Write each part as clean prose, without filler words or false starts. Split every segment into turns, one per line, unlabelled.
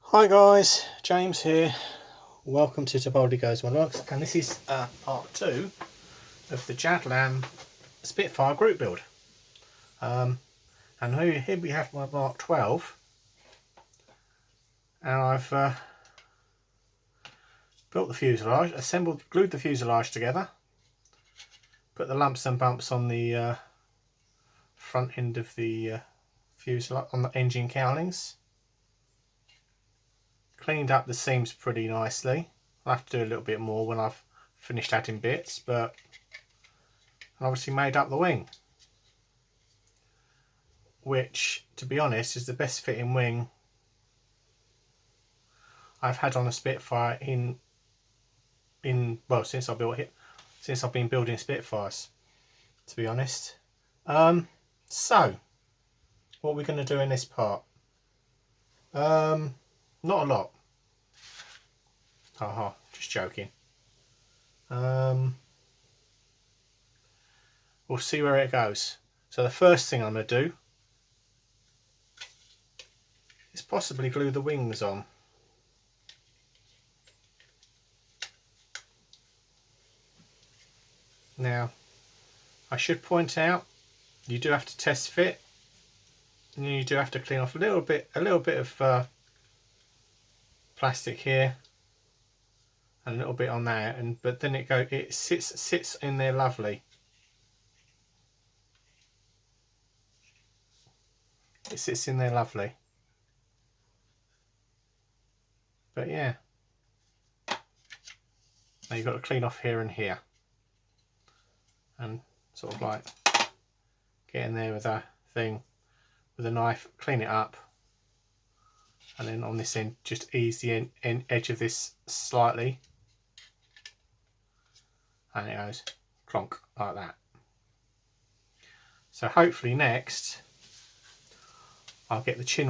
Hi guys, James here. Welcome to Topoldy Goes My Logs, and this is part 2 of the Jadlam Spitfire group build. And here we have my Mk.XII, and I've built the fuselage, glued the fuselage together, put the lumps and bumps on the front end of the fuselage, on the engine cowlings. Cleaned up the seams pretty nicely. I'll have to do a little bit more when I've finished adding bits, but obviously made up the wing, which, to be honest, is the best fitting wing I've had on a Spitfire well, since I've been building Spitfires, to be honest. So what we're going to do in this part, not a lot. Haha, just joking. We'll see where it goes. So the first thing I'm going to do is possibly glue the wings on. Now, I should point out, you do have to test fit, and you do have to clean off a little bit of plastic here, and a little bit on there, but then it sits in there lovely. It sits in there lovely. But yeah, now you've got to clean off here and here, and sort of like get in there with a thing, with a knife, clean it up, and then on this end just ease the edge of this slightly, and it goes clonk like that. So hopefully next I'll get the chin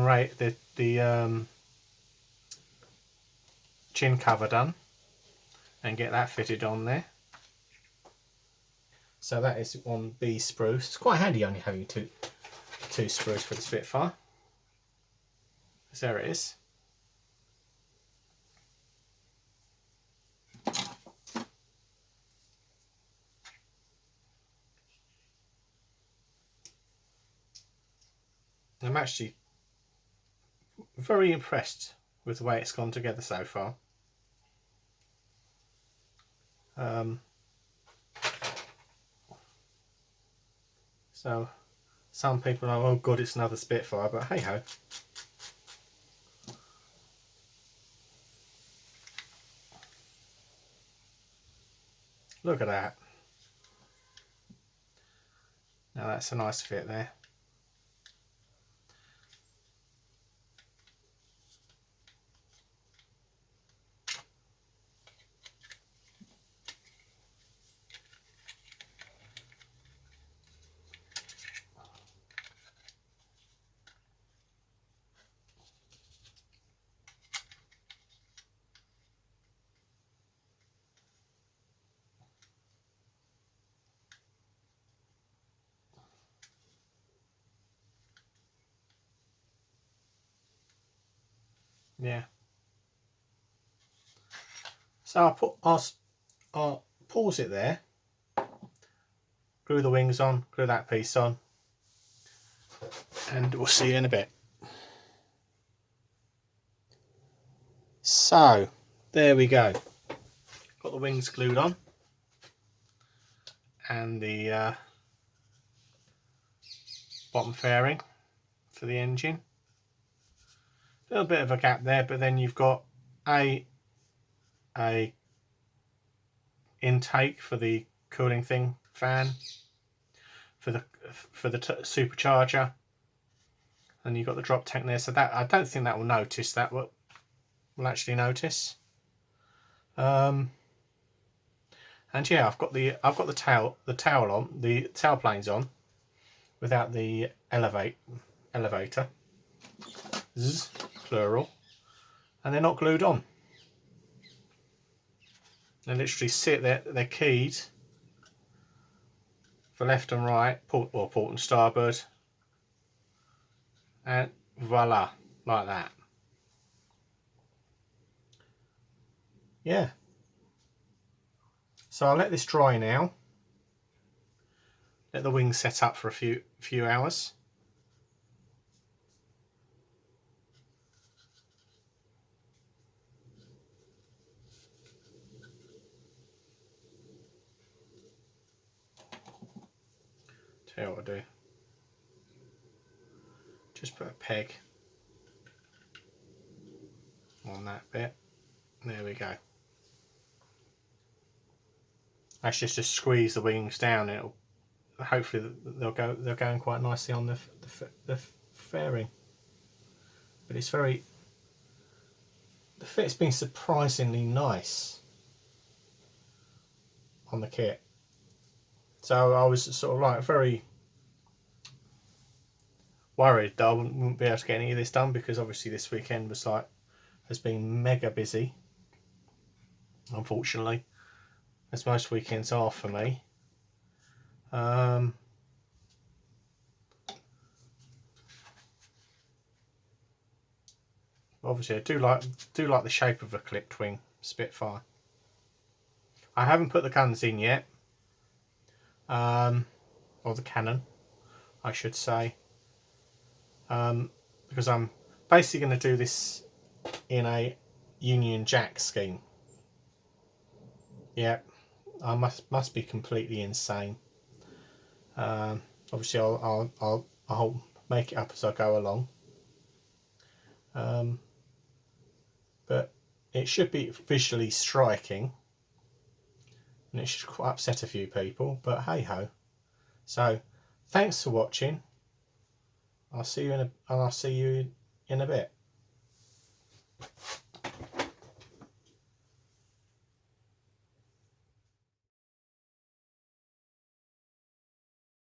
chin cover done and get that fitted on there. So that is on B spruce. It's quite handy only having two sprues for the Spitfire. So there it is. I'm actually very impressed with the way it's gone together so far. So some people are, oh god, it's another Spitfire, but hey ho. Look at that. Now that's a nice fit there. Yeah. So I'll pause it there, glue the wings on, glue that piece on, and we'll see you in a bit. So there we go. Got the wings glued on and the bottom fairing for the engine. A little bit of a gap there, but then you've got a intake for the cooling thing, fan for the supercharger, and you've got the drop tank there. So that, I don't think that will notice. That will actually notice. And yeah, I've got the tail on, the tail planes on, without the elevator. Zzz, plural, and they're not glued on. They literally sit there. They're keyed for left and right, port and starboard, and voila, like that. yeah. So I'll let this dry now. Let the wings set up for a few hours. Tell you what I'll do. Just put a peg on that bit. There we go. That's just to squeeze the wings down. It'll hopefully they're going quite nicely on the fairing. But it's very, the fit's been surprisingly nice on the kit. So I was sort of like very worried that I wouldn't be able to get any of this done, because obviously this weekend has been mega busy, unfortunately, as most weekends are for me. Obviously I do like the shape of a clipped wing Spitfire. I haven't put the guns in yet, or the cannon I should say, because I'm basically going to do this in a Union Jack scheme. Yeah, I must be completely insane. Obviously I'll make it up as I go along. But it should be visually striking, and it should quite upset a few people, but hey ho. So thanks for watching. I'll see you in a bit.